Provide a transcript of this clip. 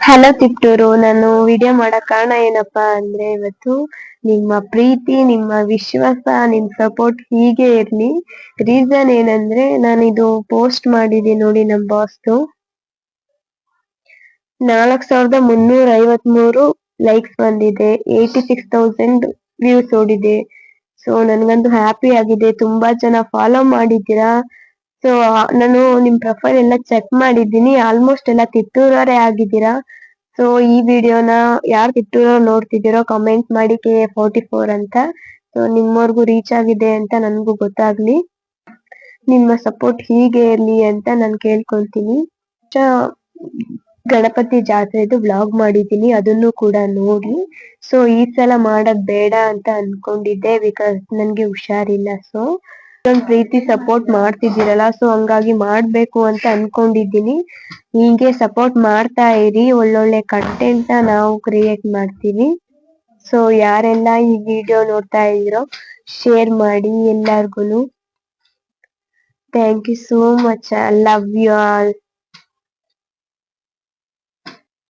Hello Tiptur, ನಾನು video ಮಾಡಕ್ ಕಾರಣ ಏನಪ್ಪಾ ಅಂದ್ರೆ ಇವತ್ತು ನಿಮ್ಮ ಪ್ರೀತಿ, ನಿಮ್ಮ ವಿಶ್ವಾಸ, ನಿಮ್ ಸಪೋರ್ಟ್ ಹೀಗೆ ಇರ್ಲಿ. ರೀಸನ್ ಏನಂದ್ರೆ ನಾನಿದು ಪೋಸ್ಟ್ ಮಾಡಿದೀನಿ ನೋಡಿ, ನಮ್ ಬಾಸ್ದು 4353 ಲೈಕ್ಸ್ ಬಂದಿದೆ, 86,000 ವ್ಯೂಸ್ ಓಡಿದೆ. ಸೊ ನನ್ಗಂತೂ ಹ್ಯಾಪಿ ಆಗಿದೆ. ತುಂಬಾ ಜನ ಫಾಲೋ ಮಾಡಿದ್ದೀರಾ. ಸೊ ನಾನು ನಿಮ್ ಪ್ರೊಫೈಲ್ ಎಲ್ಲ ಚೆಕ್ ಮಾಡಿದ್ದೀನಿ, ಆಲ್ಮೋಸ್ಟ್ ಎಲ್ಲ ತಿಟ್ಟೂರವರೇ ಆಗಿದ್ದೀರಾ. ಸೊ ಈ ವಿಡಿಯೋನ ಯಾರು ತಿಟ್ಟೂರವ್ರು ನೋಡ್ತಿದ್ದೀರೋ ಕಮೆಂಟ್ ಮಾಡಿ KA44 ಅಂತ. ಸೊ ನಿಮ್ಮವರೆಗೂ ರೀಚ್ ಆಗಿದೆ ಅಂತ ನನ್ಗೂ ಗೊತ್ತಾಗ್ಲಿ. ನಿಮ್ಮ ಸಪೋರ್ಟ್ ಹೀಗೆ ಇರ್ಲಿ ಅಂತ ನಾನು ಕೇಳ್ಕೊಂತೀನಿ. ಗಣಪತಿ ಜಾತ್ರೆದು ವ್ಲಾಗ್ ಮಾಡಿದ್ದೀನಿ, ಅದನ್ನು ಕೂಡ ನೋಡಿ. ಸೊ ಈ ಸಲ ಮಾಡದ್ ಬೇಡ ಅಂತ ಅನ್ಕೊಂಡಿದ್ದೆ, ಬಿಕಾಸ್ ನನ್ಗೆ ಹುಷಾರಿಲ್ಲ. ಸೊ ಪ್ರೀತಿ ಸಪೋರ್ಟ್ ಮಾಡ್ತಿದ್ದೀರಲ್ಲ, ಸೊ ಹಂಗಾಗಿ ಮಾಡ್ಬೇಕು ಅಂತ ಅನ್ಕೊಂಡಿದ್ದೀನಿ. ಹೀಗೆ ಸಪೋರ್ಟ್ ಮಾಡ್ತಾ ಇರಿ, ಒಳ್ಳೊಳ್ಳೆ ಕಂಟೆಂಟ್ ನಾವು ಕ್ರಿಯೇಟ್ ಮಾಡ್ತೀವಿ. ಸೊ ಯಾರೆಲ್ಲ ಈ ವಿಡಿಯೋ ನೋಡ್ತಾ ಇದ್ದೀರೋ ಶೇರ್ ಮಾಡಿ ಎಲ್ಲಾರ್ಗು. Thank you so much. I love you all.